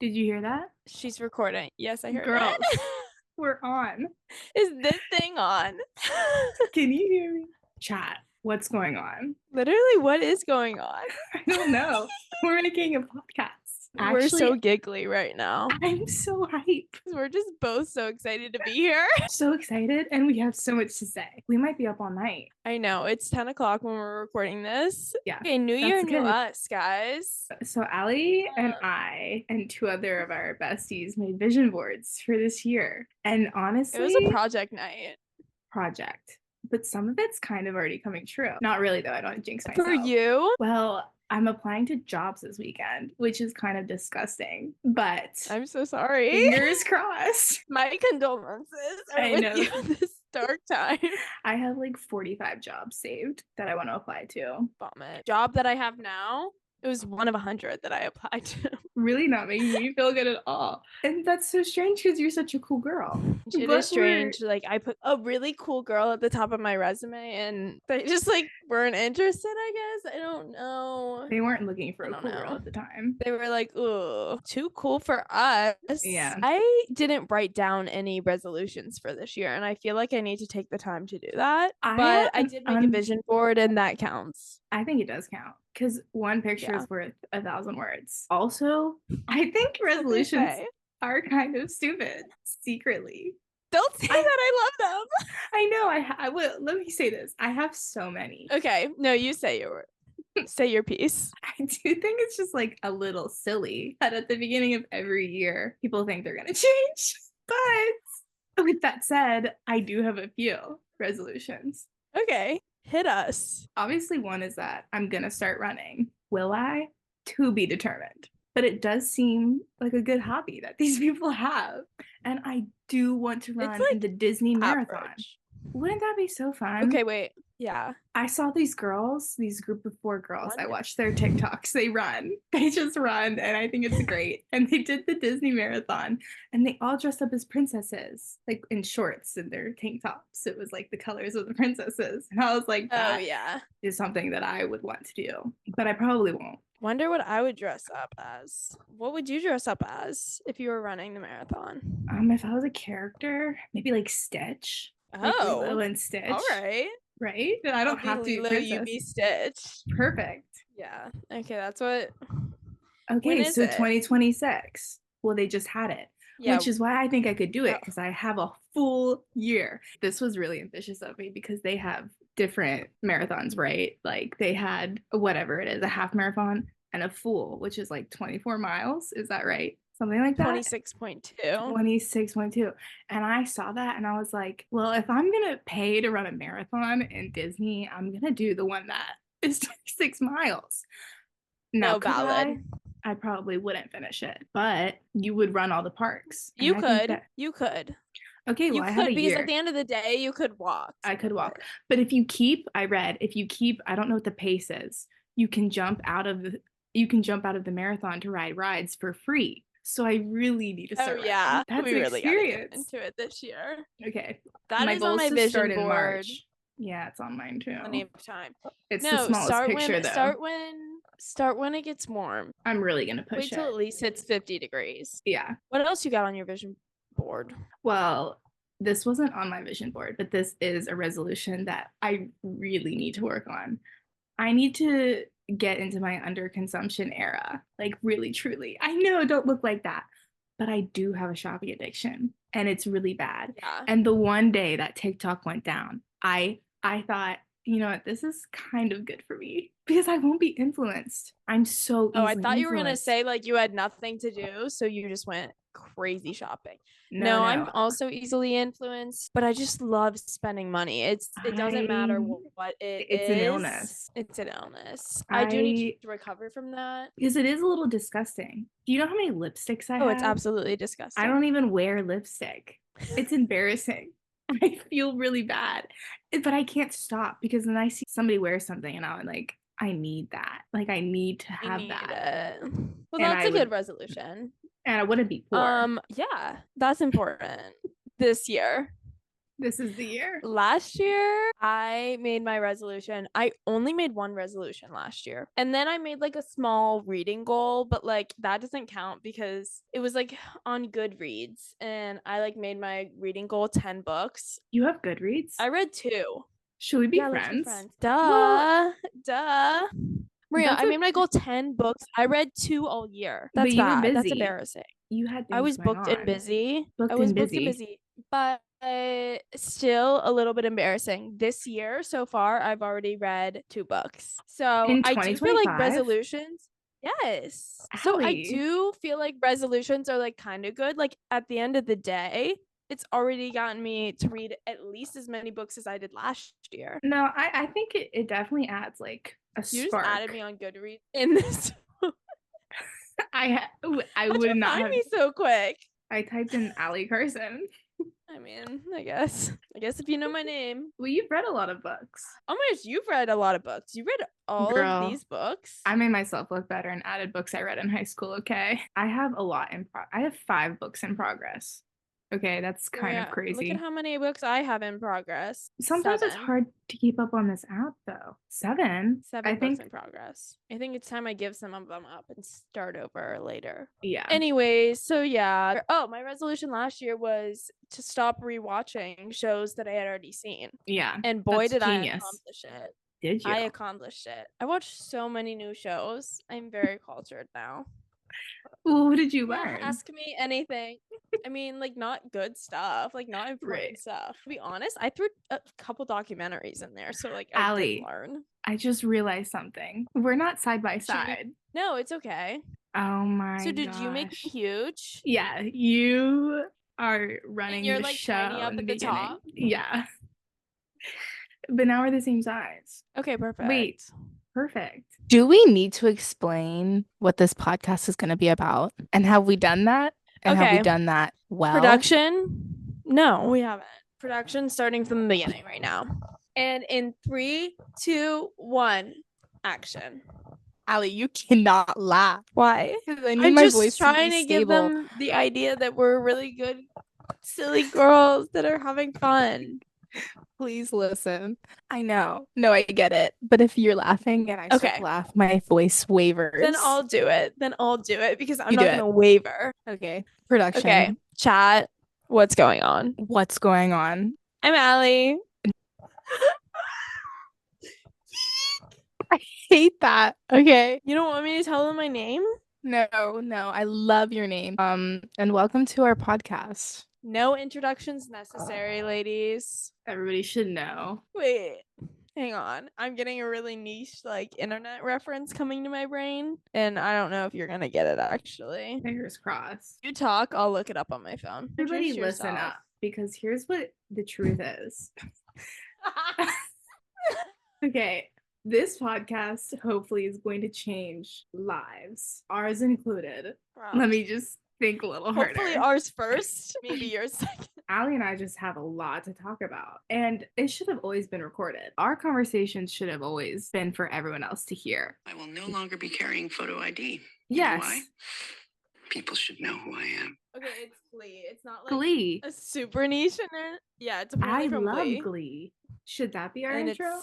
Did you hear that? She's recording. Yes, I heard Girls, it. we're on. Is this thing on? Can you hear me? Chat, what's going on? Literally, what is going on? I don't know. We're making a podcast. We're so Actually, giggly right now. I'm so hype. We're just both so excited to be here. So excited, and we have so much to say. We might be up all night. I know. It's 10 o'clock when we're recording this. Yeah, Okay, new year, that's new good. us, guys. So Allie and I and two other of our besties made vision boards for this year. And It was a honestly, project night. project. But some of it's kind of already coming true. Not really, though. I don't want to jinx myself. For you? Well, I'm applying to jobs this weekend, which is kind of disgusting. But I'm so sorry. fingers crossed. My condolences are I with know. you this dark time. I have like 45 jobs saved that I want to apply to. Vomit. Job that I have now, it was one of 100 that I applied to. Really not making me feel good at all. And that's so strange because you're such a cool girl. It is strange. Like, I put a really cool girl at the top of my resume and they just like weren't interested, I guess. I don't know. They weren't looking for I a don't cool know. girl at the time. They were like, "Ooh, too cool for us." Yeah. I didn't write down any resolutions for this year, and I feel like I need to take the time to do that. But I did make a vision board, and that counts. I think it does count because one picture Yeah. is worth 1,000 words. Also, I think resolutions are kind of stupid secretly. Don't say that. I love them. I know. I will. Let me say this. I have so many. Okay. No, you say your say your piece. I do think it's just like a little silly that at the beginning of every year, people think they're going to change. But with that said, I do have a few resolutions. Okay. Hit us. Obviously, one is that I'm going to start running. Will I? To be determined. But it does seem like a good hobby that these people have. And I do want to run in the Disney Marathon. Wouldn't that be so fun? Okay, wait. Yeah. I saw these girls, these group of 4 girls. I watched their TikToks. They run. They just run. And I think it's great. And they did the Disney Marathon. And they all dressed up as princesses, like in shorts and their tank tops. It was like the colors of the princesses. And I was like, that is something that I would want to do. But I probably won't. Wonder what I would dress up as. What would you dress up as if you were running the marathon? If I was a character, maybe like Stitch. Like Lilo and Stitch. All right. Right? I don't have to be Lilo, you be Stitch. Perfect. Yeah. Okay, that's what. Okay, so 2026. Well, they just had it. Yeah. Which is why I think I could do it because I have a full year. This was really ambitious of me because they have different marathons, right? Like they had whatever it is, a half marathon and a full, which is like 24 miles. Is that right? Something like that. 26.2. 26.2. And I saw that and I was like, well, if I'm going to pay to run a marathon in Disney, I'm going to do the one that is 26 miles. No, valid. I probably wouldn't finish it, but you would run all the parks. You could. Okay, well, you I have a year. Because at the end of the day, you could walk. I could walk. But if you keep, I don't know what the pace is. You can jump out of the marathon to ride rides for free. So I really need to start. Oh yeah, that's an experience. Into it this year. Okay, that is on my vision board. In March. Yeah, it's on mine too. Plenty of time. It's the smallest picture though. Start when it gets warm. I'm really gonna push Wait till at least it's 50 degrees. Yeah. What else you got on your vision board? Well, this wasn't on my vision board, but this is a resolution that I really need to work on. I need to get into my underconsumption era, like really, truly. I know, don't look like that, but I do have a shopping addiction and it's really bad. Yeah. And the one day that TikTok went down, I thought, you know what, this is kind of good for me because I won't be influenced. I'm so easily I thought you were going to say like you had nothing to do, so you just went crazy shopping. No, I'm also easily influenced, but I just love spending money. It doesn't matter what it is. It's an illness. It's an illness. I do need to recover from that. Because it is a little disgusting. Do you know how many lipsticks I have? Oh, it's absolutely disgusting. I don't even wear lipstick. It's embarrassing. I feel really bad, but I can't stop because then I see somebody wear something and I'm like, I need that. Like I need to have that. Well, that's a good resolution. And I wouldn't be poor. Yeah, that's important this year. This is the year. Last year, I made my resolution. I only made one resolution last year. And then I made like a small reading goal, but like that doesn't count because it was like on Goodreads. And I like made my reading goal 10 books. You have Goodreads? I read 2. Should we be Yeah, friends? let's be friends. Duh. Maria, I made my goal 10 books. I read 2 all year. That's you were bad. That's busy. embarrassing. You had things I was going booked on. and busy. Booked I was and booked and busy. busy. But still a little bit embarrassing. This year so far, I've already read 2 books. So In I do feel like 2025? resolutions. Yes. So I Allie. do feel like resolutions are like kind of good. Like at the end of the day, it's already gotten me to read at least as many books as I did last year. No, I think it definitely adds like a You spark. just added me on Goodreads in this. I How'd would you not find have. me so quick. I typed in Allie Carson. I mean, I guess if you know my name. Well, you've read a lot of books. Oh my gosh, you've read a lot of books. You read all Girl, of these books? I made myself look better and added books I read in high school, okay? I have a lot I have 5 books in progress. Okay, that's kind of crazy. Look at how many books I have in progress. Sometimes 7. it's hard to keep up on this app, though. 7? 7 books in progress. I think it's time I give some of them up and start over later. Yeah. Anyways, so yeah. Oh, my resolution last year was to stop rewatching shows that I had already seen. Yeah. And boy, did genius. I accomplish it. Did you? I accomplished it. I watched so many new shows. I'm very cultured now. Well, what did you learn? Ask me anything. I mean, like not good stuff, like not important stuff. To be honest, I threw a couple documentaries in there, so like I did learn. I just realized something. We're not side by side. No, it's okay. Oh my gosh. So did you make me huge? Yeah, you are running and you're the like show tiny up at the top. Yeah. But now we're the same size. Okay, perfect. Wait, perfect. Do we need to explain what this podcast is going to be about? And have we done that? And have we done that well? Production? No, we haven't. Production starting from the beginning right now. And in 3, 2, 1, action. Allie, you cannot laugh. Why? I'm just trying to give them the idea that we're really good, silly girls that are having fun. Please listen. I know. No, I get it. But if you're laughing and I start to laugh, my voice wavers. Then I'll do it. Because I'm not going to waver. Okay. Production. Okay. Chat. What's going on? What's going on? I'm Allie. I hate that. Okay. You don't want me to tell them my name? No. I love your name. And welcome to our podcast. No introductions necessary, ladies. Everybody should know. Wait, hang on. I'm getting a really niche, like, internet reference coming to my brain. And I don't know if you're going to get it, actually. Fingers crossed. You talk, I'll look it up on my phone. Everybody listen up, because here's what the truth is. Okay, this podcast hopefully is going to change lives. Ours included. Wow. Let me just think a little harder. Hopefully ours first, maybe yours second. Allie and I just have a lot to talk about, and it should have always been recorded. Our conversations should have always been for everyone else to hear. I will no longer be carrying photo ID. Yes. You know why? People should know who I am. Okay, it's Glee. It's not like Glee. A super niche in it. Yeah, it's apparently from love Glee. Glee. Should that be our intro?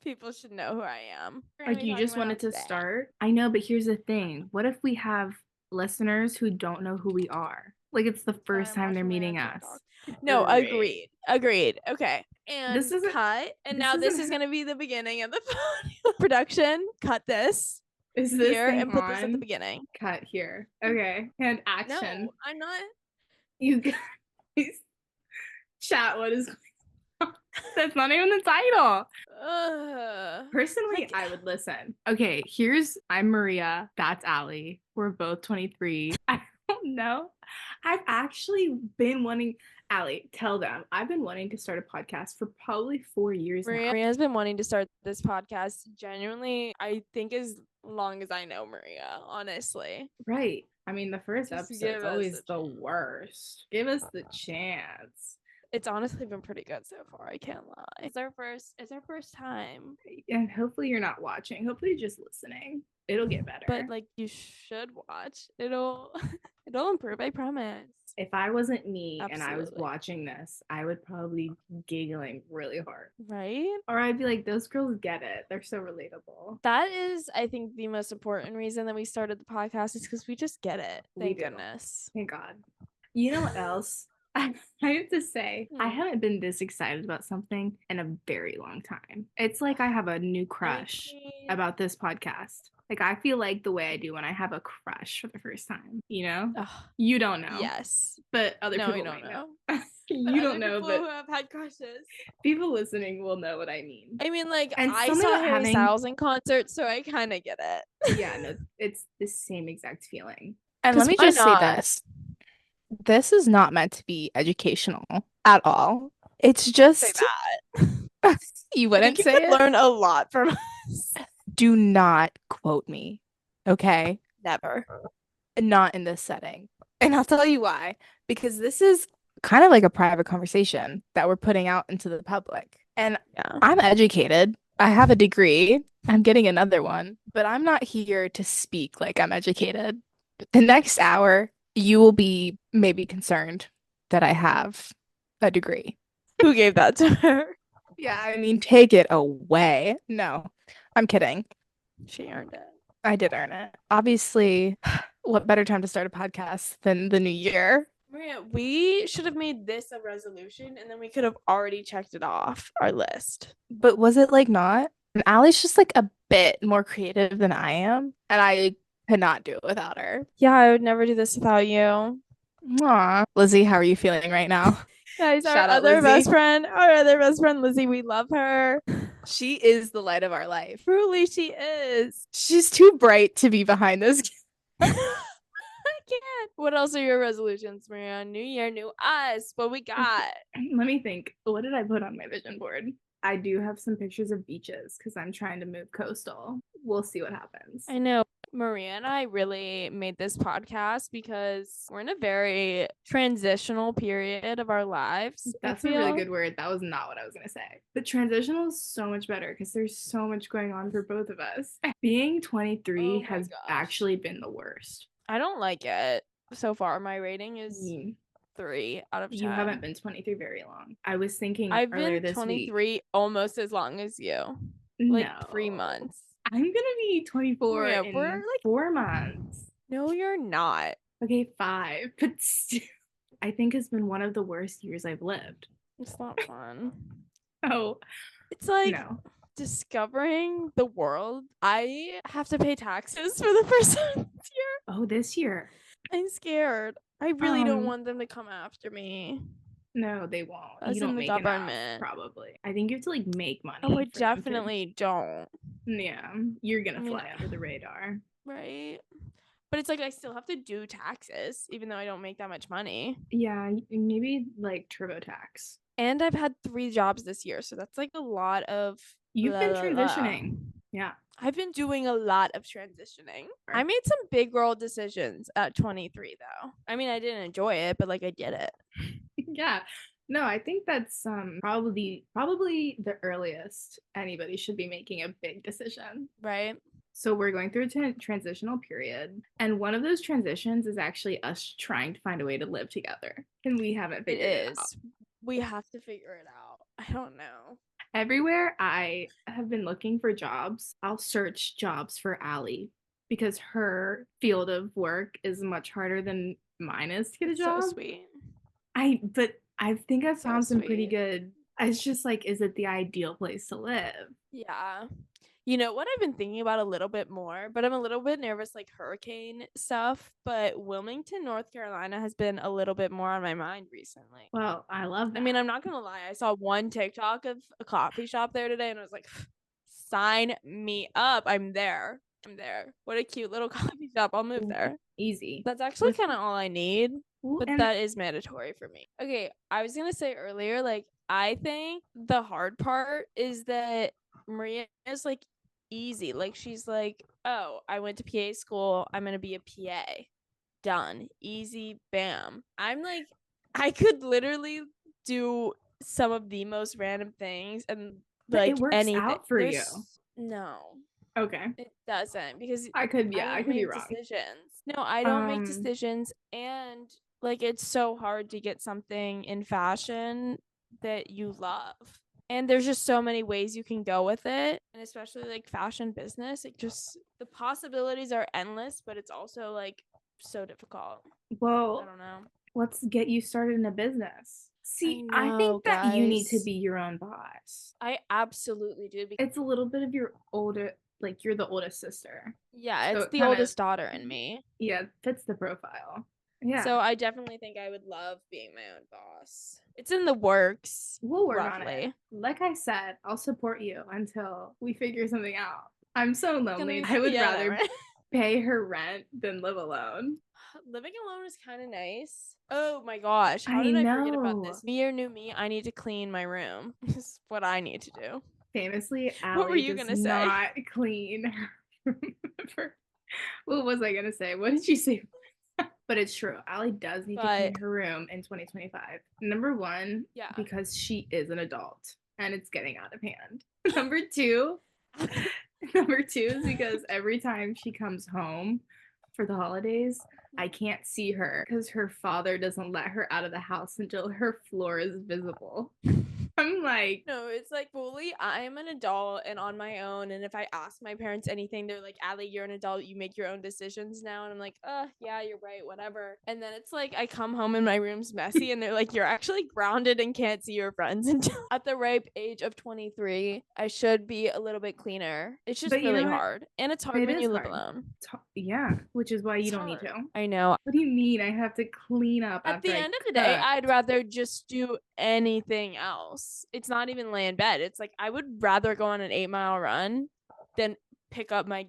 People should know who I am. Like you just wanted to start? I know, but here's the thing. What if we have listeners who don't know who we are? Like it's the first time they're meeting us. No, agreed. Okay. And this is cut. And now this is gonna be the beginning of the production. Cut this. Is this here and put this at the beginning? Cut here. Okay. And action. No, I'm not. You guys chat, what is going on? That's not even the title. Personally, I would listen. Okay, I'm Maria. That's Allie. We're both 23. I don't know. I've actually been wanting, Allie, tell them. I've been wanting to start a podcast for probably 4 years now. Maria's been wanting to start this podcast genuinely, I think, as long as I know Maria, honestly. Right. I mean, the first episode is always the worst. Give us the chance. It's honestly been pretty good so far. I can't lie. It's our first time. And hopefully you're not watching. Hopefully you're just listening. It'll get better. But like you should watch. It'll improve, I promise. If I wasn't me and I was Absolutely. watching this, I would probably be giggling really hard. Right? Or I'd be like, those girls get it. They're so relatable. That is, I think, the most important reason that we started the podcast is because we just get it. We Thank do. goodness. Thank God. You know what else? I have to say, I haven't been this excited about something in a very long time. It's like I have a new crush about this podcast. Like, I feel like the way I do when I have a crush for the first time, you know? Ugh, You don't know. yes. But other No, people we don't might know. You don't Other know, people but who have had crushes. people listening will know what I mean. I mean, like, And I something saw about Harry having- Styles in concert, so I kind of get it. Yeah, no, it's the same exact feeling. And let 'Cause me why just say not? this. This is not meant to be educational at all. It's just Say that. you I wouldn't think you say could it. learn a lot from us. Do not quote me. Okay? Never. Not in this setting. And I'll tell you why. Because this is kind of like a private conversation that we're putting out into the public. And Yeah. I'm educated. I have a degree. I'm getting another one, but I'm not here to speak like I'm educated. The next hour, you will be maybe concerned that I have a degree. Who gave that to her? Yeah, I mean, take it away. No, I'm kidding. She earned it. I did earn it. Obviously, what better time to start a podcast than the new year? Maria, we should have made this a resolution and then we could have already checked it off our list. But was it like not? And Allie's just like a bit more creative than I am, and I could not do it without her. Yeah, I would never do this without you. Aw. Lizzie, how are you feeling right now? Guys, our Shout out other best Lizzie. friend, Lizzie, we love her. She is the light of our life. Truly, she is. She's too bright to be behind this. I can't. What else are your resolutions, Maria? New year, new us. What we got? Let me think. What did I put on my vision board? I do have some pictures of beaches because I'm trying to move coastal. We'll see what happens. I know. Maria and I really made this podcast because we're in a very transitional period of our lives. That's a really good word. That was not what I was going to say. But transitional is so much better because there's so much going on for both of us. Being 23 Oh my has gosh. actually been the worst. I don't like it. So far, my rating is 3 out of 10. You haven't been 23 very long. I was thinking I've earlier been this 23 week. almost as long as you. Like 3 No. months. I'm going to be 24 Yeah, in we're like 4 months. No, you're not. Okay, 5. But still, I think it's been one of the worst years I've lived. It's not fun. Oh, It's like no. discovering the world. I have to pay taxes for the first time this year. Oh, this year. I'm scared. I really don't Um, want them to come after me. No, they won't. As You don't in the make government. enough, probably. I think you have to like make money. Oh, I for them to- definitely don't. Yeah, you're gonna I mean, fly under the radar. Right? But it's like I still have to do taxes, even though I don't make that much money. Yeah, maybe like TurboTax. And I've had 3 jobs this year, so that's like a lot of You've blah, been blah, blah. transitioning. Yeah. I've been doing a lot of transitioning. I Right. made some big girl decisions at 23 though. I mean, I didn't enjoy it, but like I did it. Yeah. No, I think that's probably the earliest anybody should be making a big decision. Right? So we're going through a transitional period, and one of those transitions is actually us trying to find a way to live together, and we haven't It figured it out. is. We have to figure it out. I don't know. Everywhere I have been looking for jobs, I'll search jobs for Allie because her field of work is much harder than mine is to get a It's job. so sweet. But I think I've So found some pretty sweet. good. It's just like, is it the ideal place to live? Yeah. You know what I've been thinking about a little bit more, but I'm a little bit nervous, like hurricane stuff. But Wilmington, North Carolina has been a little bit more on my mind recently. Well, I love that. I mean, I'm not gonna lie. I saw one TikTok of a coffee shop there today, and I was like, sign me up. I'm there. What a cute little coffee shop. I'll move there. Easy. That's actually With- kind of all I need, Well, but and that is mandatory for me. Okay, I was gonna say earlier, like, I think the hard part is that Maria is like easy. Like, she's like, oh, I went to PA school. I'm gonna be a PA. Done. Easy. Bam. I'm like, I could literally do some of the most random things and But like it works anything. out for you. No, Okay. it doesn't because I could be I don't wrong. make decisions. No, I don't make Um, decisions, and Like, it's so hard to get something in fashion that you love. And there's just so many ways you can go with it. And especially like fashion business, the possibilities are endless, but it's also like so difficult. I Well, don't know. let's get you started in a business. See, I know, think that you need to guys. be your own boss. I absolutely do. Because, It's a little bit of your older, like you're the oldest sister. yeah, So it's it the kinda- oldest daughter in me. Yeah, fits the profile. Yeah. So I definitely think I would love being my own boss. It's in the works. We'll work on it. roughly. Like I said, I'll support you until we figure something out. I'm so lonely. we- I would yeah, rather right? pay her rent than live alone. Living alone is kind of nice. Oh my gosh. How I did I forget about know. this? Me or new me, I need to clean my room. This is what I need to do. Famously, What were Allie you does gonna say? not clean her room ever. What was I gonna say? What did you say? But it's true. Allie does need to clean But- her room in 2025. Number one, Yeah. because she is an adult and it's getting out of hand. Number two, number two is because every time she comes home for the holidays, I can't see her because her father doesn't let her out of the house until her floor is visible. I'm like, No, it's like fully, I'm an adult and on my own. And if I ask my parents anything, they're like, Allie, you're an adult. You make your own decisions now. And I'm like, yeah, you're right, whatever. And then it's like, I come home and my room's messy. And they're like, you're actually grounded and can't see your friends until at the ripe age of 23. I should be a little bit cleaner. It's just But you really know what? hard. And it's hard It when is you live hard. alone. yeah, which is why you It's don't need hard. to. I know. What do you mean I have to clean up At after the I end of the day, cook? I'd rather just do anything else. It's not even lay in bed. It's like I would rather go on an 8-mile run than pick up my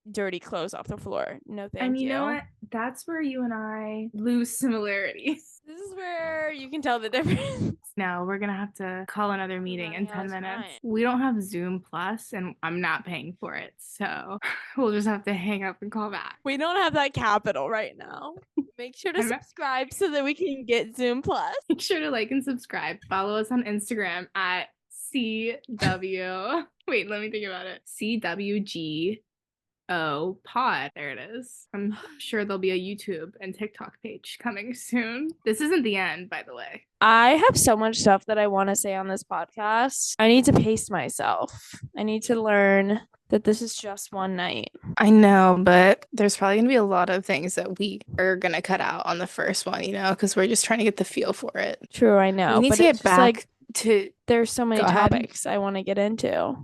dirty clothes off the floor. No, thank And you. you know what? That's where you and I lose similarities. This is where you can tell the difference. No, we're gonna have to call another meeting in running out 10 of minutes. time. We don't have Zoom Plus, and I'm not paying for it, so we'll just have to hang up and call back. We don't have that capital right now. Make sure to I'm not- subscribe so that we can get Zoom Plus. Make sure to like and subscribe. Follow us on Instagram at CW. Wait, let me think about it. CWGO pod. There it is. I'm sure there'll be a YouTube and TikTok page coming soon. This isn't the end, by the way. I have so much stuff that I want to say on this podcast. I need to pace myself. I need to learn that this is just one night. I know, but there's probably going to be a lot of things that we are going to cut out on the first one, because we're just trying to get the feel for it. True, I know. We need but to get it's just like back to. there's so many Go ahead. topics I want to get into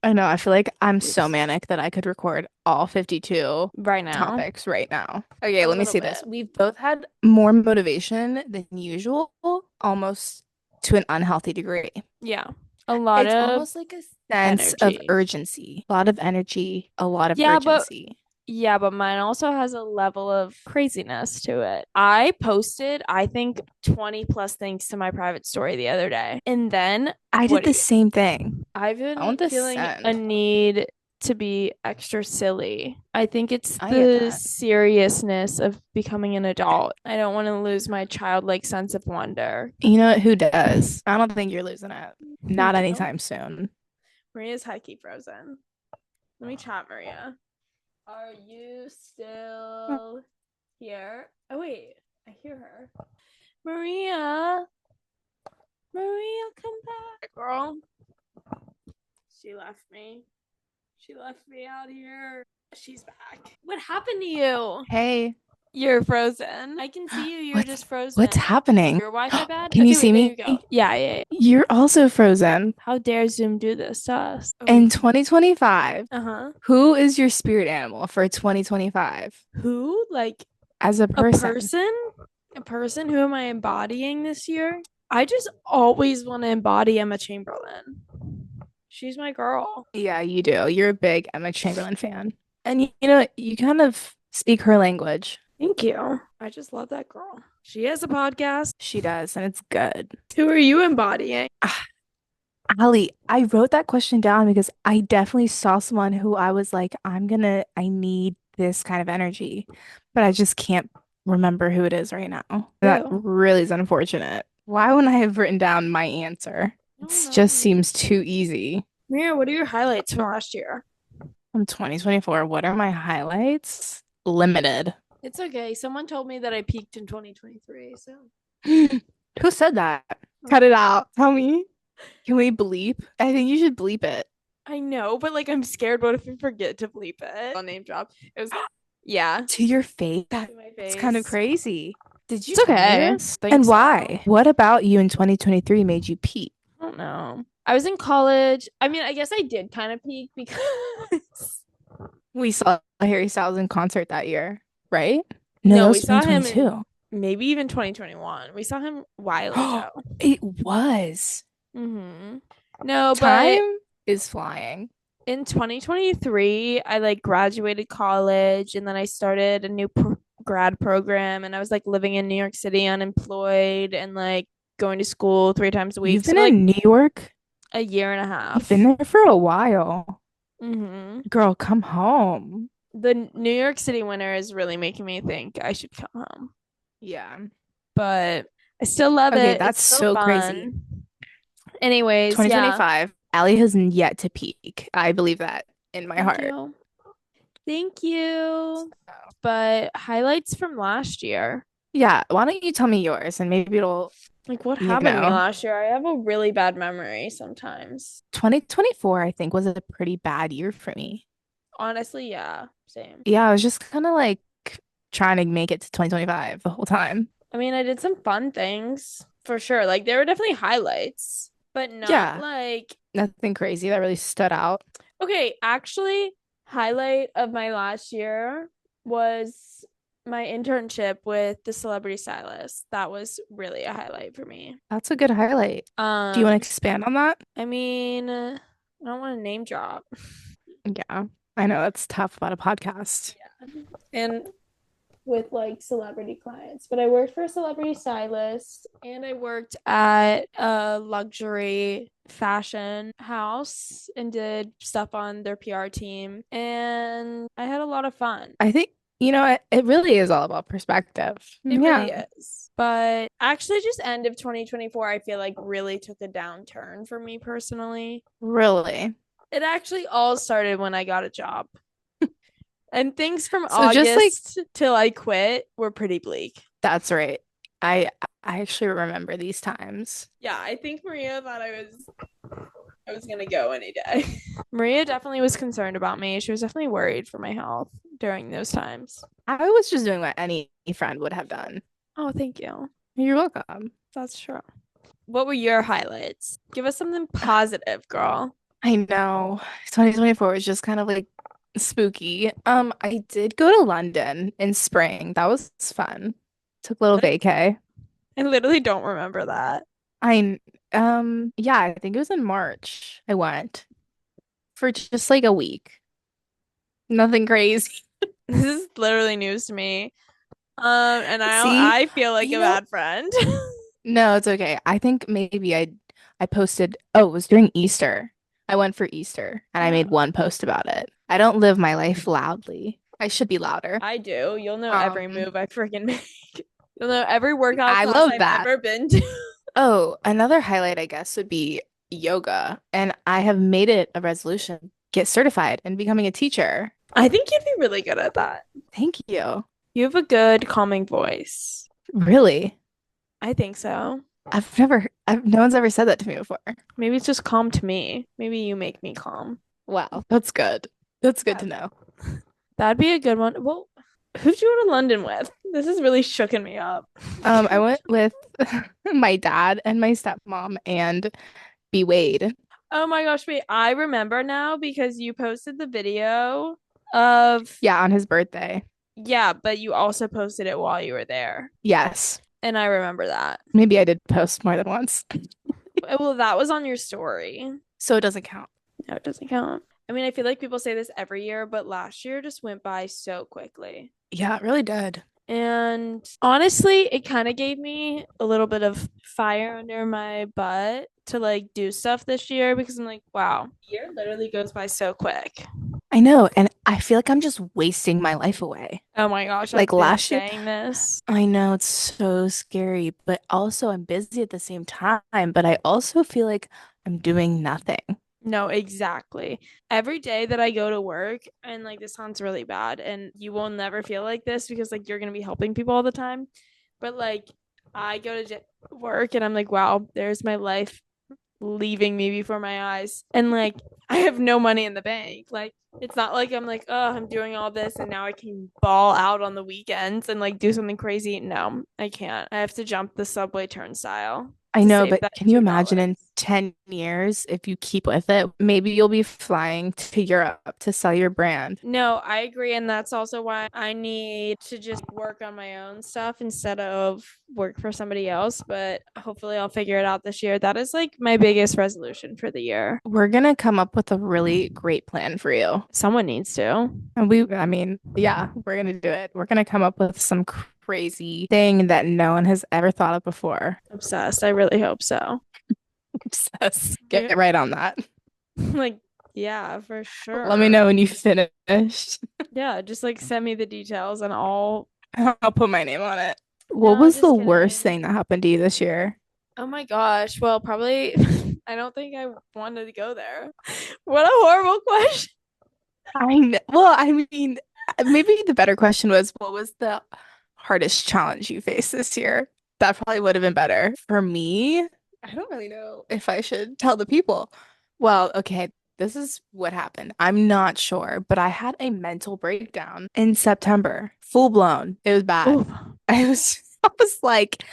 I know. I feel like I'm so Yes. manic that I could record all 52 right now. topics right now. Okay, A let me little see this. bit. We've both had more motivation than usual, almost to an unhealthy degree. Yeah. A lot It's of almost like a sense of energy. urgency, a lot of energy, a lot of Yeah, but- urgency. yeah, but mine also has a level of craziness to it. I posted, I think, 20 plus things to my private story the other day. And then I what did do the you- same thing. I've been want to feeling a send. need to be extra silly. I think it's I get the that. seriousness of becoming an adult. I don't want to lose my childlike sense of wonder. You know who does? I don't think you're losing it. Not don't? anytime soon. Maria's high key frozen. Let me chat, Maria. Are you still here? Oh wait, I hear her. Maria. Maria, come back, girl. She left me. She left me out here. She's back. What happened to you? Hey, You're frozen. I can see you. You're What's- just frozen. what's happening? Your Wi-Fi bad? Can you Okay, see wait, there me? you go. Yeah. You're also frozen. How dare Zoom do this to us? In 2025, Uh-huh. who is your spirit animal for 2025 Who? Like as a a person? person? A person? Who am I embodying this year? I just always want to embody Emma Chamberlain. She's my girl. Yeah, you do. You're a big Emma Chamberlain fan. And you kind of speak her language. Thank you. I just love that girl. She has a podcast. She does, and it's good. Who are you embodying? Ali, I wrote that question down because I definitely saw someone who I was like, I need this kind of energy, but I just can't remember who it is right now. That Who? really is unfortunate. Why wouldn't I have written down my answer? It just seems too easy. Maria, what are your highlights from last year? From 2024, what are my highlights? Limited. It's okay. Someone told me that I peaked in 2023, so Who said that? Cut it out. Tell me. Can we bleep? I think you should bleep it. I know, but like I'm scared. What if we forget to bleep it? I'll name drop. It was yeah. To your face? To my That's kind of face. crazy. Did you It's tell me okay. this? Think And so. why? What about you in 2023 made you peak? I don't know. I was in college. I mean, I guess I did kind of peak because We saw Harry Styles in concert that year, right? No, that we was saw him in 2022. maybe even 2021. We saw him a while ago. It was. Mm-hmm. No, but Time is flying. in 2023, I like graduated college and then I started a new grad program and I was like living in New York City unemployed and like going to school 3 times a week. You've So been like in New York? a year and a half. You've been there for a while. Mm-hmm. Girl, come home. The New York City winter is really making me think I should come home. Yeah. But I still love Okay, it. that's It's still so crazy. fun. Anyways, yeah. 2025, Allie has yet to peak. I believe that in my heart. You. Thank you. But highlights from last year. Yeah, why don't you tell me yours and maybe it'll Like what You happened to me know. last year? I have a really bad memory sometimes. 2024, I think, was a pretty bad year for me. Honestly, yeah, same. Yeah, I was just kind of like trying to make it to 2025 the whole time. I mean, I did some fun things for sure. Like there were definitely highlights, but not Yeah. like Nothing crazy that really stood out. okay, actually, highlight of my last year was my internship with the Celebrity Stylist. That was really a highlight for me. That's a good highlight. Do you want to expand on that? I mean, I don't want to name drop. Yeah, I know that's tough about a podcast. And with like celebrity clients, but I worked for a celebrity stylist and I worked at a luxury fashion house and did stuff on their PR team and I had a lot of fun. I think, it really is all about perspective. It Yeah. really is. But actually just end of 2024 I feel like really took a downturn for me personally. Really. It actually all started when I got a job. And things from So just, like- August till I quit were pretty bleak. That's right. I actually remember these times. Yeah, I think Maria thought I was gonna go any day. Maria definitely was concerned about me. She was definitely worried for my health during those times. I was just doing what any friend would have done. Oh, thank you. You're welcome. That's true. What were your highlights? Give us something positive, girl. I know. 2024 was just kind of like spooky. I did go to London in spring. That was fun. Took a little vacay. I literally don't remember that. Yeah, I think it was in March. I went for just like a week. Nothing crazy. This is literally news to me. And See? I feel like You a know- bad friend. No, it's okay. I think maybe I posted, it was during Easter. I went for Easter and I made one post about it. I don't live my life loudly. I should be louder. I do. You'll know every Um, move I freaking make. You'll know every workout I class love I've that. ever been to. Oh, another highlight, I guess, would be yoga. And I have made it a resolution, get certified in becoming a teacher. I think you'd be really good at that. Thank you. You have a good calming voice. Really? I think so. No one's ever said that to me before. Maybe it's just calm to me. Maybe you make me calm. Wow, that's good. That's good to know. That'd be a good one. Well, who'd you go to London with? This is really shooking me up. I went with my dad and my stepmom and B Wade. Oh my gosh, wait. I remember now because you posted the video of Yeah, on his birthday. yeah, but you also posted it while you were there. Yes. And I remember that. Maybe I did post more than once. Well, that was on your story. So it doesn't count. No, it doesn't count. I mean, I feel like people say this every year, but last year just went by so quickly. Yeah, it really did. And honestly, it kind of gave me a little bit of fire under my butt to like do stuff this year because I'm like, wow, the year literally goes by so quick. I know, and I feel like I'm just wasting my life away. Oh my gosh, Like I've been last year- saying this. I know it's so scary, but also I'm busy at the same time, but I also feel like I'm doing nothing. No, exactly. Every day that I go to work, and like this sounds really bad, and you will never feel like this because like you're gonna be helping people all the time. But like I go to work and I'm like, wow, there's my life leaving me before my eyes. And like I have no money in the bank. Like it's not like I'm like, oh, I'm doing all this and now I can ball out on the weekends and like do something crazy. No, I can't. I have to jump the subway turnstile I to know, save but that can you imagine $2. in 10 years if you keep with it, maybe you'll be flying to Europe to sell your brand. No, I agree. And that's also why I need to just work on my own stuff instead of work for somebody else. But hopefully, I'll figure it out this year. That is like my biggest resolution for the year. We're gonna come up with a really great plan for you. Someone needs to. And I mean, yeah, we're gonna do it. We're gonna come up with some crazy thing that no one has ever thought of before. Obsessed. I really hope so. Obsessed. Get right on that. Like, yeah, for sure. Let me know when you finish. Yeah, just like send me the details and I'll. I'll put my name on it. What No, was just the worst kidding. thing that happened to you this year? Oh my gosh. Well, probably. I don't think I wanted to go there. What a horrible question. Well, I mean, maybe the better question was, what was the hardest challenge you faced this year? That probably would have been better. For me, I don't really know if I should tell the people. Well, okay, this is what happened. I'm not sure, but I had a mental breakdown in September. Full blown. It was bad. Oof. I was like,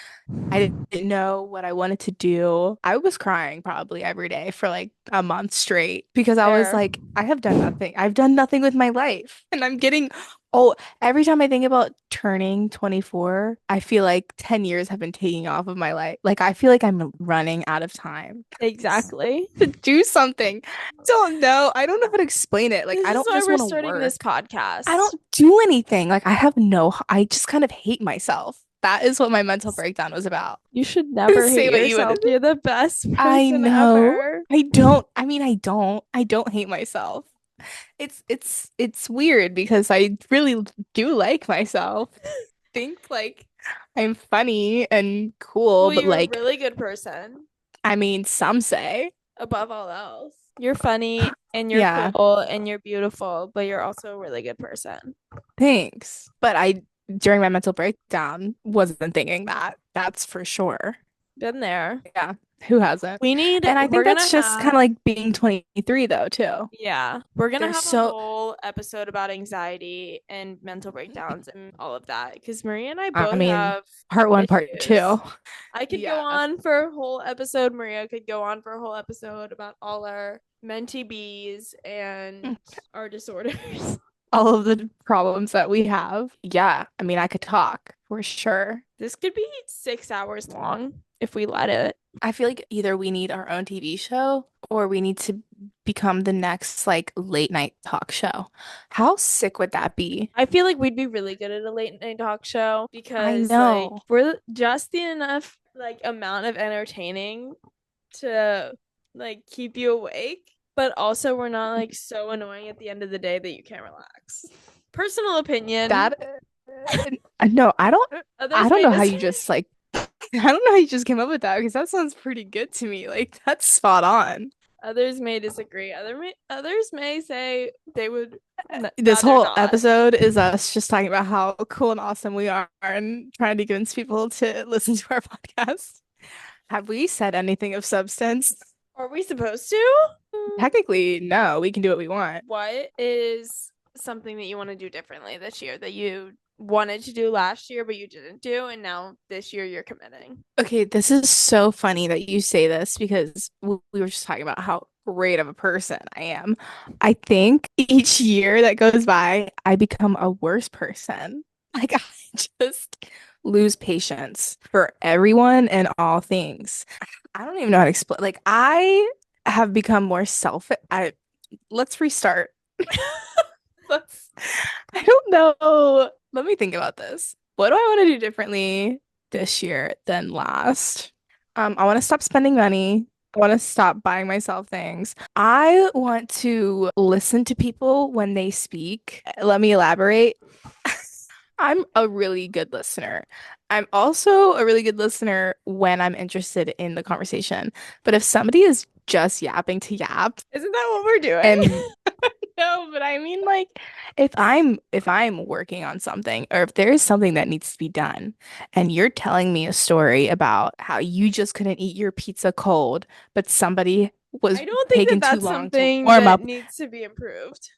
I didn't know what I wanted to do. I was crying probably every day for like a month straight because I was Fair. like, I have done nothing. I've done nothing with my life. And I'm getting, oh, every time I think about turning 24, I feel like 10 years have been taking off of my life. Like, I feel like I'm running out of time Exactly. to do something. Don't know. I don't know how to explain it. Like, This I is don't why just we're want to starting work. this podcast. I don't do anything. Like, I just kind of hate myself. That is what my mental breakdown was about. You should never Say hate what you yourself. wanted to- You're the best I person know. ever. I don't. I mean, I don't. I don't hate myself. It's weird because I really do like myself. Think like I'm funny and cool, Well, but you're a like, really good person I mean, some say. above all else. You're funny and you're Yeah, cool and you're beautiful, but you're also a really good person. thanks. But I, during my mental breakdown, wasn't thinking that. That's for sure. Been there. Yeah, who hasn't? And I We're think gonna that's just kind have, of like being 23 though, too. yeah, we're gonna There's have a so, whole episode about anxiety and mental breakdowns and all of that because Maria and I I both mean, have part one, part issues. two. I could go Yeah. on for a whole episode. Maria could go on for a whole episode about all our mentee bees and our disorders. All of the problems that we have. Yeah, I mean, I could talk for sure. This could be 6 hours long if we let it. I feel like either we need our own TV show or we need to become the next like late night talk show. How sick would that be? I feel like we'd be really good at a late night talk show because like know. we're just the enough like amount of entertaining to like keep you awake, but also we're not like so annoying at the end of the day that you can't relax. Personal opinion. That no, I don't Others know may how you disagree. just like I don't know how you just came up with that because that sounds pretty good to me. Like that's spot on. Others may disagree. Others may say they would This rather whole not. episode is us just talking about how cool and awesome we are and trying to convince people to listen to our podcast. Have we said anything of substance? Are we supposed to? Technically, no, we can do what we want. What is something that you want to do differently this year that you wanted to do last year but you didn't do and now this year you're committing? Okay, this is so funny that you say this because we were just talking about how great of a person I am. I think each year that goes by, I become a worse person. Like I just lose patience for everyone and all things. I don't even know how to explain. Like I have become more let's restart. Let's I don't know. Let me think about this. What do I want to do differently this year than last? I want to stop spending money. I want to stop buying myself things. I want to listen to people when they speak. Let me elaborate. I'm a really good listener. I'm also a really good listener when I'm interested in the conversation. But if somebody is just yapping to yap. Isn't that what we're doing? And no, but I mean like if I'm working on something or if there's something that needs to be done and you're telling me a story about how you just couldn't eat your pizza cold, but somebody was I don't think taking that too that's long to something warm that up. needs to be improved.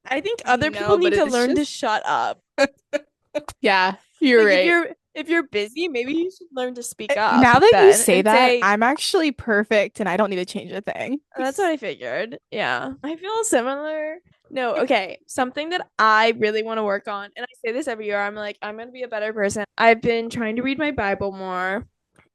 I think I other know, people need but to it's learn to just- shut up. Yeah, you're Like right. if you're busy, maybe you should learn to speak up. Now that you then say and that, say, I'm actually perfect and I don't need to change a thing. that's what I figured. Yeah. I feel similar. No, okay. Something that I really want to work on, and I say this every year, I'm like, I'm going to be a better person. I've been trying to read my Bible more.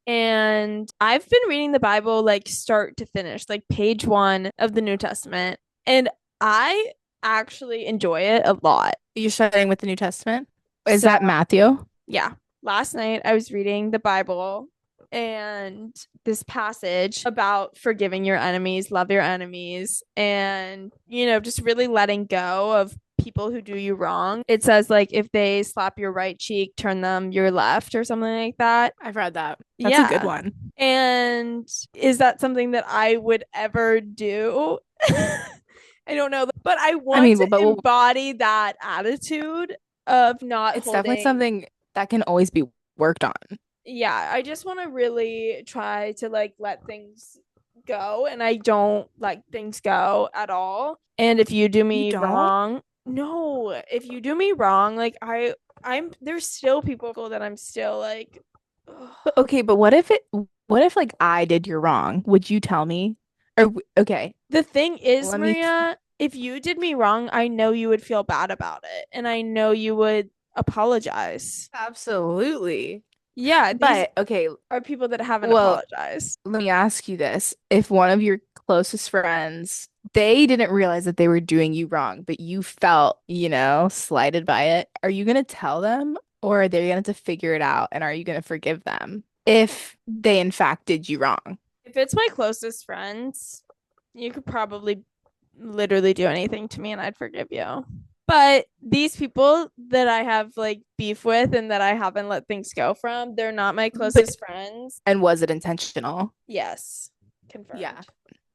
And I've been reading the Bible like start to finish, like page 1 of the New Testament. And I actually enjoy it a lot. You're starting with the New Testament? Is So- that Matthew? Yeah. Last night I was reading the Bible and this passage about forgiving your enemies, love your enemies, and, just really letting go of people who do you wrong. It says, like, if they slap your right cheek, turn them your left or something like that. I've read that. That's a good one. And is that something that I would ever do? I don't know, but I want to but we'll- embody that attitude of not It's definitely holding. something that can always be worked on. Yeah, I just want to really try to like let things go, and I don't let things go at all. And if you do me don't? wrong, no, if you do me wrong, like I'm there's still people that I'm still like, ugh. Okay, but what if like I did you wrong? Would you tell me? Okay, The thing is, Let me- Maria, if you did me wrong, I know you would feel bad about it, and I know you would apologize. absolutely. Yeah, these But okay, are people that haven't well, apologized. let me ask you this. If one of your closest friends, they didn't realize that they were doing you wrong, but you felt, slighted by it, are you gonna tell them or are they gonna have to figure it out? And are you gonna forgive them if they in fact did you wrong? If it's my closest friends, you could probably literally do anything to me and I'd forgive you. But these people that I have like beef with and that I haven't let things go from, they're not my closest friends. And was it intentional? Yes, confirmed. Yeah.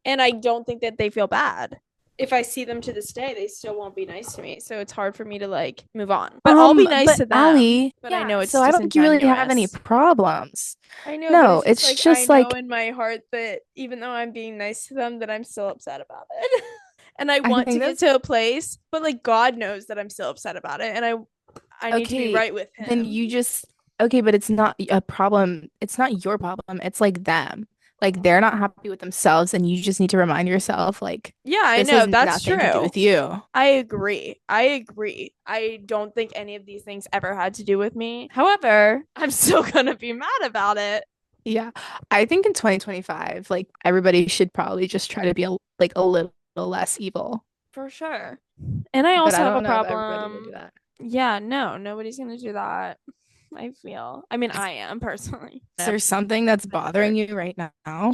And I don't think that they feel bad. If I see them to this day, they still won't be nice to me. So it's hard for me to like move on. But I'll be nice but to them. Allie, but I know it's so I don't think you really have any disingenuous. problems. I know, No, but it's just I like- know in my heart that even though I'm being nice to them, that I'm still upset about it. And I want to think get to a place, but like God knows that I'm still upset about it, and I need to be Okay, right with him. Then you just okay, but it's not a problem. It's not your problem. It's like them. Like they're not happy with themselves, and you just need to remind yourself, like, Yeah, I this know has that's nothing to do true. with you. I agree. I don't think any of these things ever had to do with me. However, I'm still gonna be mad about it. Yeah, I think in 2025, like everybody should probably just try to be a little less evil. For sure. And I But also I have don't a know if everybody will problem. do that. Yeah, no, nobody's gonna do that. I feel. I mean, I am personally. Is there something that's bothering you right now?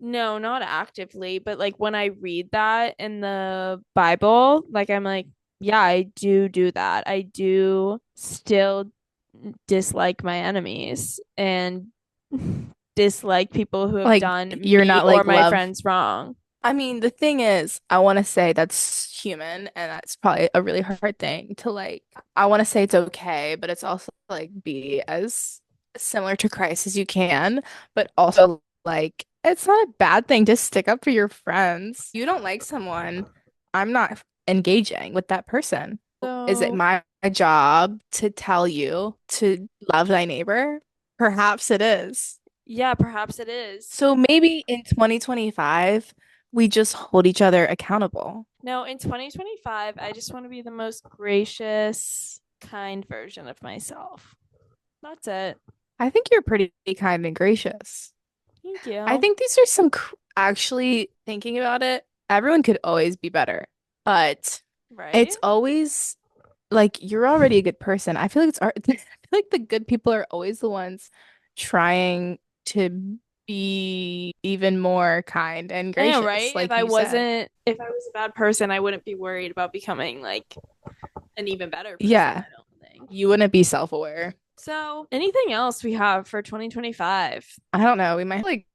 No, not actively, but like when I read that in the Bible, like I'm like, yeah, I do that. I do still dislike my enemies and dislike people who have Like, done you're me not, or like, my love- friends wrong. I mean, the thing is, I want to say that's human, and that's probably a really hard thing to like. I want to say it's okay, but it's also like be as similar to Christ as you can, but also like it's not a bad thing to stick up for your friends. You don't like someone, I'm not engaging with that person. Is it So- my job to tell you to love thy neighbor? Perhaps it is. Yeah, perhaps it is. So maybe in 2025, we just hold each other accountable. No, in 2025, I just want to be the most gracious, kind version of myself. That's it. I think you're pretty kind and gracious. Thank you. I think these are some actually thinking about it, everyone could always be better, but right. it's always like you're already a good person. I feel like I feel like the good people are always the ones trying to be even more kind and I gracious. know, right? Like if I you said. if I was a bad person, I wouldn't be worried about becoming like an even better person. Yeah. I don't think. You wouldn't be self-aware. So, anything else we have for 2025? I don't know. We might like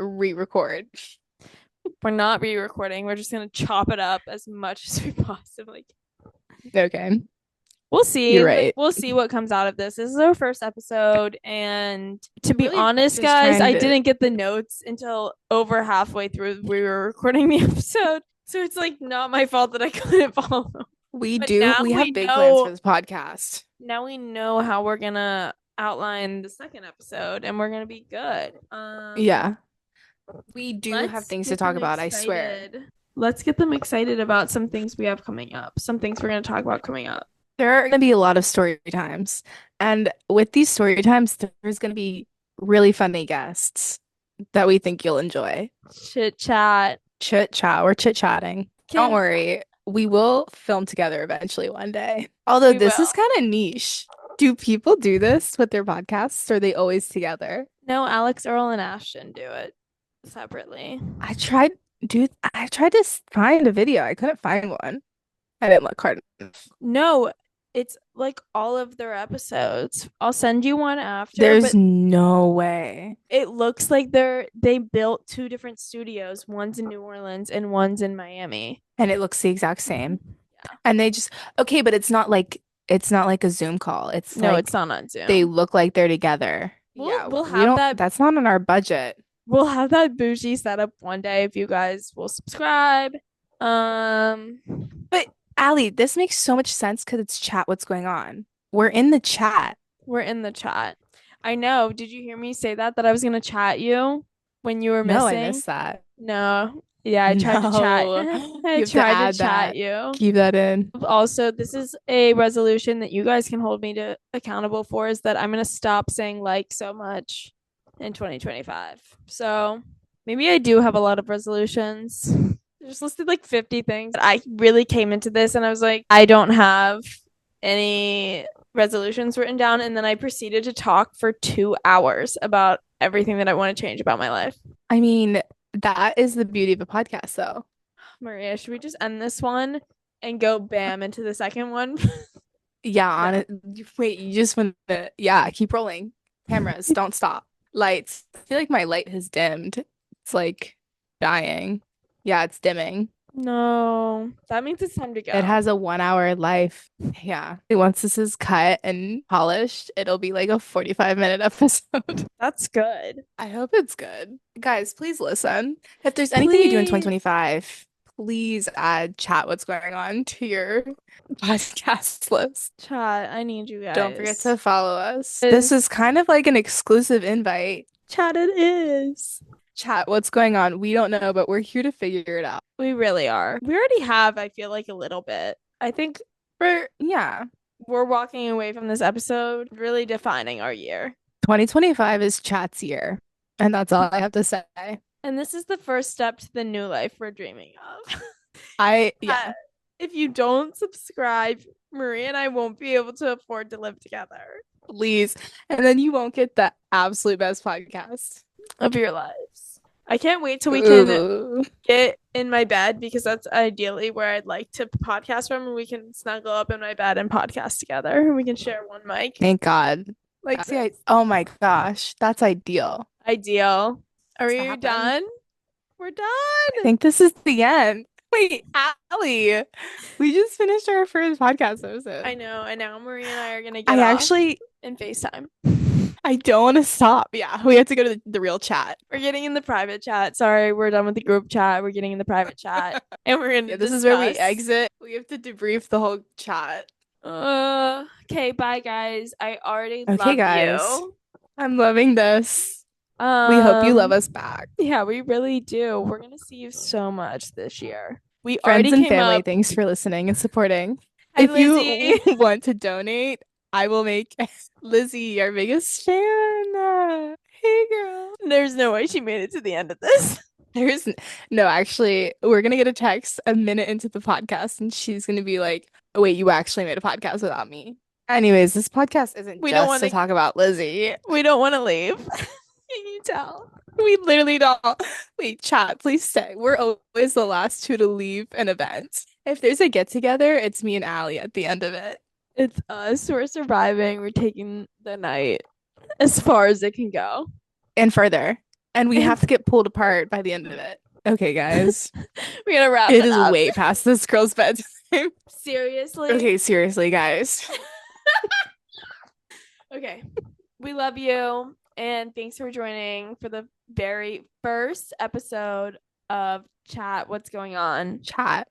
re-record. We're not re-recording. We're just gonna chop it up as much as we possibly can. Okay. We'll see. You're right. We'll see what comes out of this. This is our first episode, and to be Really honest, just guys, trying I to- didn't get the notes until over halfway through we were recording the episode. So it's like not my fault that I couldn't follow. We But do. now We have we big know- plans for this podcast. Now we know how we're gonna outline the second episode, and we're gonna be good. Yeah. We do have let's things to get talk them about, I swear. excited. Let's get them excited about some things we have coming up. Some things we're gonna talk about coming up. There are going to be a lot of story times. And with these story times, there's going to be really funny guests that we think you'll enjoy. Chit chat. Chit chat. We're chit chatting. Don't worry. We will film together eventually one day. Although We this is will. kind of niche. Do people do this with their podcasts? Or are they always together? No, Alex, Earl, and Ashton do it separately. I tried to find a video. I couldn't find one. I didn't look hard enough. No, it's like all of their episodes. I'll send you one after. There's but no way. it looks like they built two different studios. One's in New Orleans and one's in Miami. And it looks the exact same. Yeah. And they just okay, but it's not like a Zoom call. It's No, like it's not on Zoom. they look like they're together. We'll we have don't- that- That's not on our budget. We'll have that bougie setup one day if you guys will subscribe. But Allie, this makes so much sense because it's chat. What's going on? We're in the chat. We're in the chat. I know. Did you hear me say that I was gonna chat you when you were missing? No, I missed that. No. Yeah, I tried to chat. No. I You have to tried to add chat that. you. Keep that in. Also, this is a resolution that you guys can hold me to accountable for is that I'm going to stop saying like so much in 2025. So maybe I do have a lot of resolutions. I just listed like 50 things. I really came into this and I was like, I don't have any resolutions written down. And then I proceeded to talk for 2 hours about everything that I want to change about my life. I mean, that is the beauty of a podcast, though. Maria, should we just end this one and go bam into the second one? Yeah, on it. Wait, you just want to, yeah, keep rolling. Cameras, don't stop. Lights. I feel like my light has dimmed. It's like dying. Yeah, it's dimming. No, that means it's time to go. It has a 1 hour life. Yeah. Once this is cut and polished, it'll be like a 45-minute episode. That's good. I hope it's good. Guys, please listen. If there's anything you do in Please. 2025, please add chat what's going on to your podcast list. Chat, I need you guys. Don't forget to follow us. Is- This is kind of like an exclusive invite. chat. It is. Chat what's going on. We don't know, but we're here to figure it out. We really are. We already have, I feel like, a little bit. I think Yeah. we're walking away from this episode really defining our year. 2025 is chat's year. And that's all I have to say. And this is the first step to the new life we're dreaming of. Yeah. If you don't subscribe, Maria and I won't be able to afford to live together Please. And then you won't get the absolute best podcast. of your lives. I can't wait till we can Ooh. get in my bed because that's ideally where I'd like to podcast from, and we can snuggle up in my bed and podcast together, and we can share one mic. Thank God. Like See, oh my gosh, that's ideal. ideal. Are Does that you happen? done? We're I done. think this is the end. Wait, Allie, we just finished our first podcast episode. I know, and now Maria and I are gonna get I off actually, and FaceTime. I don't want to stop. Yeah, we have to go to the real chat. We're getting in the private chat. Sorry, we're done with the group chat. We're getting in the private chat, and we're gonna. Yeah, this is where we discuss. exit. We have to debrief the whole chat. Okay, bye guys. I already Okay, love guys. you. I'm loving this. We hope you love us back. Yeah, we really do. We're gonna see you so much this year. We Friends already and came family, up. thanks for listening and supporting. Hi, If Lizzie. you want to donate, I will make Lizzie our biggest fan. Hey, girl. There's no way she made it to the end of this. There's no, actually, we're gonna get a text a minute into the podcast, and she's gonna be like, "Oh, wait, you actually made a podcast without me." Anyways, this podcast isn't We don't just to wanna- talk about Lizzie. We don't want to leave. Can you tell? We literally don't. Wait, chat, please stay. We're always the last two to leave an event. If there's a get together, it's me and Allie at the end of it. It's us. We're surviving. We're taking the night as far as it can go. And further. And we And- have to get pulled apart by the end of it. Okay, guys. We're gonna wrap It it is up. way past this girl's bedtime. Seriously. Okay, seriously, guys. Okay. We love you. And thanks for joining for the very first episode of Chat What's Going On. Chat.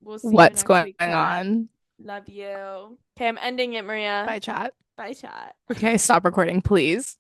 We'll see What's you next going week, Chat. on? Love you. Okay, I'm ending it, Maria. Bye, chat. Bye, Chat. Okay, stop recording, please.